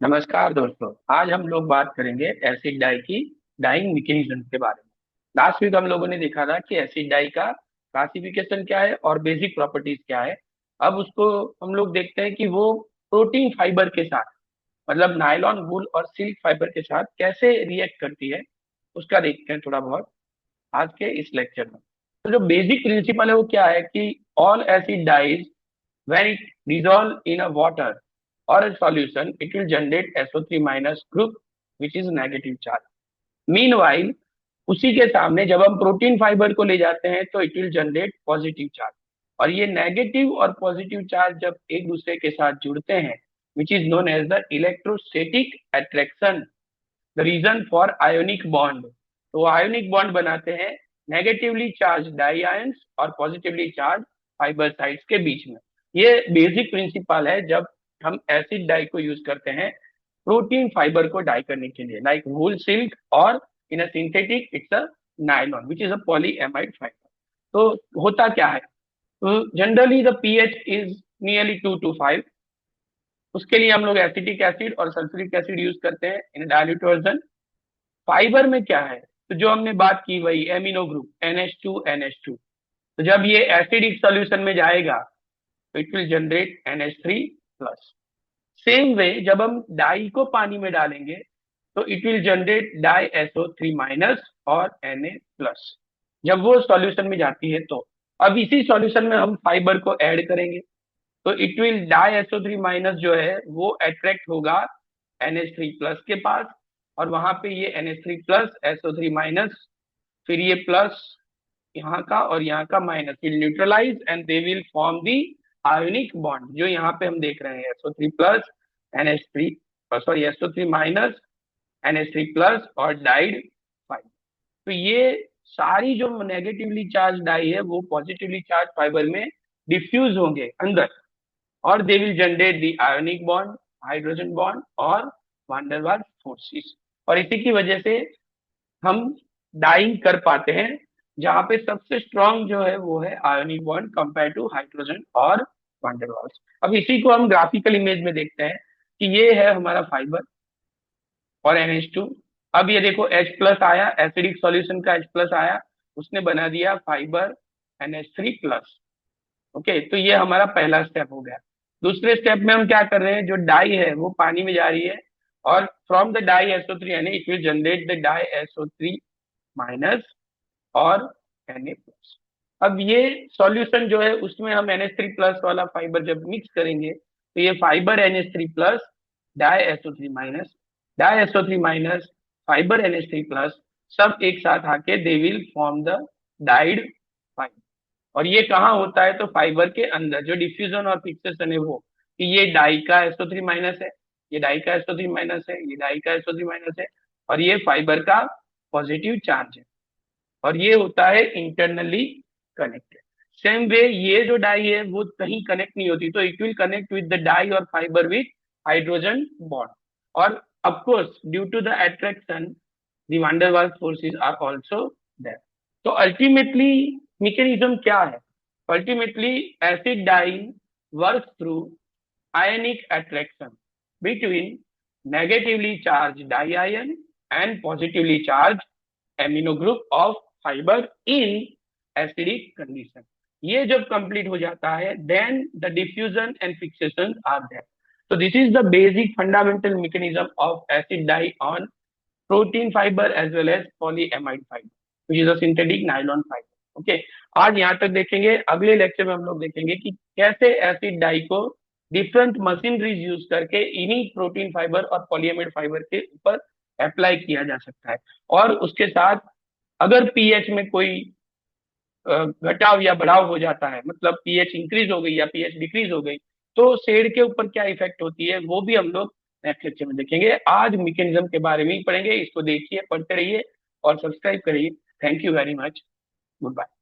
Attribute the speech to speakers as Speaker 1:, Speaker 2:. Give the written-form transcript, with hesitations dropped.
Speaker 1: नमस्कार दोस्तों। आज हम लोग बात करेंगे एसिड डाई की डाइंग मैकेनिज्म के बारे में। लास्ट वीक हम लोगों ने देखा था कि एसिड डाई का क्लासिफिकेशन क्या है और बेसिक प्रॉपर्टीज क्या है। अब उसको हम लोग देखते हैं कि वो प्रोटीन फाइबर के साथ, मतलब नायलॉन वूल और सिल्क फाइबर के साथ कैसे रिएक्ट करती है, उसका देखते हैं थोड़ा बहुत आज के इस लेक्चर में। तो जो बेसिक प्रिंसिपल है वो क्या है कि all acid dyes when it dissolve in a water or a solution, it will generate SO3 minus group, which is negative charge. Meanwhile, उसी के सामने जब हम प्रोटीन फाइबर को ले जाते हैं तो it will generate positive charge. और ये नेगेटिव और पॉजिटिव चार्ज जब एक दूसरे के साथ जुड़ते हैं, which is known as the electrostatic attraction, the reason for ionic bond. तो आयोनिक बॉन्ड बनाते हैं नेगेटिवली चार्ज डाई आयंस और पॉजिटिवली चार्ज फाइबर साइड्स के बीच में। ये बेसिक प्रिंसिपल है जब हम एसिड डाई को यूज करते हैं प्रोटीन फाइबर को डाई करने के लिए, लाइक वूल सिल्क और in a synthetic it's a nylon which is a polyamide fibre. तो होता क्या है, तो generally the pH is nearly 2 to 5। उसके लिए हम लोग एसिटिक एसिड और सल्फ्यूरिक एसिड यूज करते हैं इन डाइल्यूट वर्जन। फाइबर में क्या है, तो जो हमने बात की वही एमिनो ग्रुप NH2 NH2। तो जब ये एसिडिक सॉल्यूशन में जाएगा तो it will generate NH3 plus. Same way जब हम डाई को पानी में डालेंगे तो it will generate dye SO3 minus और Na प्लस। जब वो सॉल्यूशन में जाती है तो अब इसी सॉल्यूशन में हम फाइबर को ऐड करेंगे तो it will die SO3 minus जो है वो अट्रैक्ट होगा NH3 प्लस के पास, और वहां पे ये NH3 प्लस SO3 माइनस, फिर ये प्लस यहाँ का और यहाँ का minus will neutralize and they will form the ionic bond जो यहाँ पे हम देख रहे हैं SO3 plus NH3, sorry SO3 minus NH3 plus और डाइड 5। तो ये सारी जो नेगेटिवली चार्ज डाई है वो पॉजिटिवली चार्ज फाइबर में डिफ्यूज होंगे अंदर, और they will generate the ionic bond, hydrogen bond और वांडरवाल फोर्सेस। और इसी की वजह से हम डाइंग कर पाते हैं, जहां पे सबसे स्ट्रांग जो है वो है ionic bond compare to hydrogen और वांडरवाल्स। अब इसी को हम ग्राफिकल इमेज में देखते हैं कि ये है हमारा फाइबर और NH2। अब ये देखो H प्लस आया, एसिडिक सॉल्यूशन का H प्लस आया, उसने बना दिया फाइबर NH3 प्लस। ओके, तो ये हमारा पहला स्टेप हो गया। दूसरे स्टेप में हम क्या कर रहे हैं, जो डाई है वो पानी में जा रही है और from the dye SO3 it will generate the dye SO3 minus और Na प्लस। अब ये सॉल्यूशन जो है उसमें हम NH3 प्लस वाला फाइबर जब मिक्स करेंगे तो ये fiber NH3 plus, dye SO3 minus fiber NH3 plus, सब एक साथ आके they will form the dyed fiber. और ये कहाँ होता है, तो फाइबर के अंदर जो डिफ्यूजन और फिक्सेशन है वो, कि ये डाई का SO3 माइनस है, ये डाई का SO3 माइनस है, ये डाई का SO3 माइनस है, और ये फाइबर का पॉजिटिव चार्ज है, और ये होता है इंटरनली कनेक्टेड। सेम वे ये जो डाई है वो कहीं कनेक्ट नहीं होती, तो it will connect with the dye और फाइबर विद हाइड्रोजन बॉन्ड। और of course due to the attraction the van der Waals forces are also there। तो अल्टीमेटली मैकेनिज्म क्या है, ultimately acid dye work through ionic attraction between negatively charged diion and positively charged amino group of fiber in acidic condition। ये जब complete हो जाता है then the diffusion and fixation are there. so this is the basic fundamental mechanism of acid dye on protein fiber as well as polyamide fiber which is a synthetic nylon fiber। Okay, आज यहाँ तक देखेंगे। अगले lecture में हम लोग देखेंगे कि कैसे एसिड डाई को डिफरेंट मशीनरीज यूज करके इन्हीं प्रोटीन फाइबर और पॉलीएमाइड फाइबर के ऊपर अप्लाई किया जा सकता है। और उसके साथ अगर पीएच में कोई घटाव या बढ़ाव हो जाता है, मतलब पीएच इंक्रीज हो गई या पीएच डिक्रीज हो गई, तो शेड के ऊपर क्या इफेक्ट होती है वो भी हम लोग नेक्स्ट लेक्चर में देखेंगे। आज मैकेनिज्म के बारे में ही पढ़ेंगे, इसको देखिए, पढ़ते रहिए और सब्सक्राइब करिए। Thank you very much. Good bye.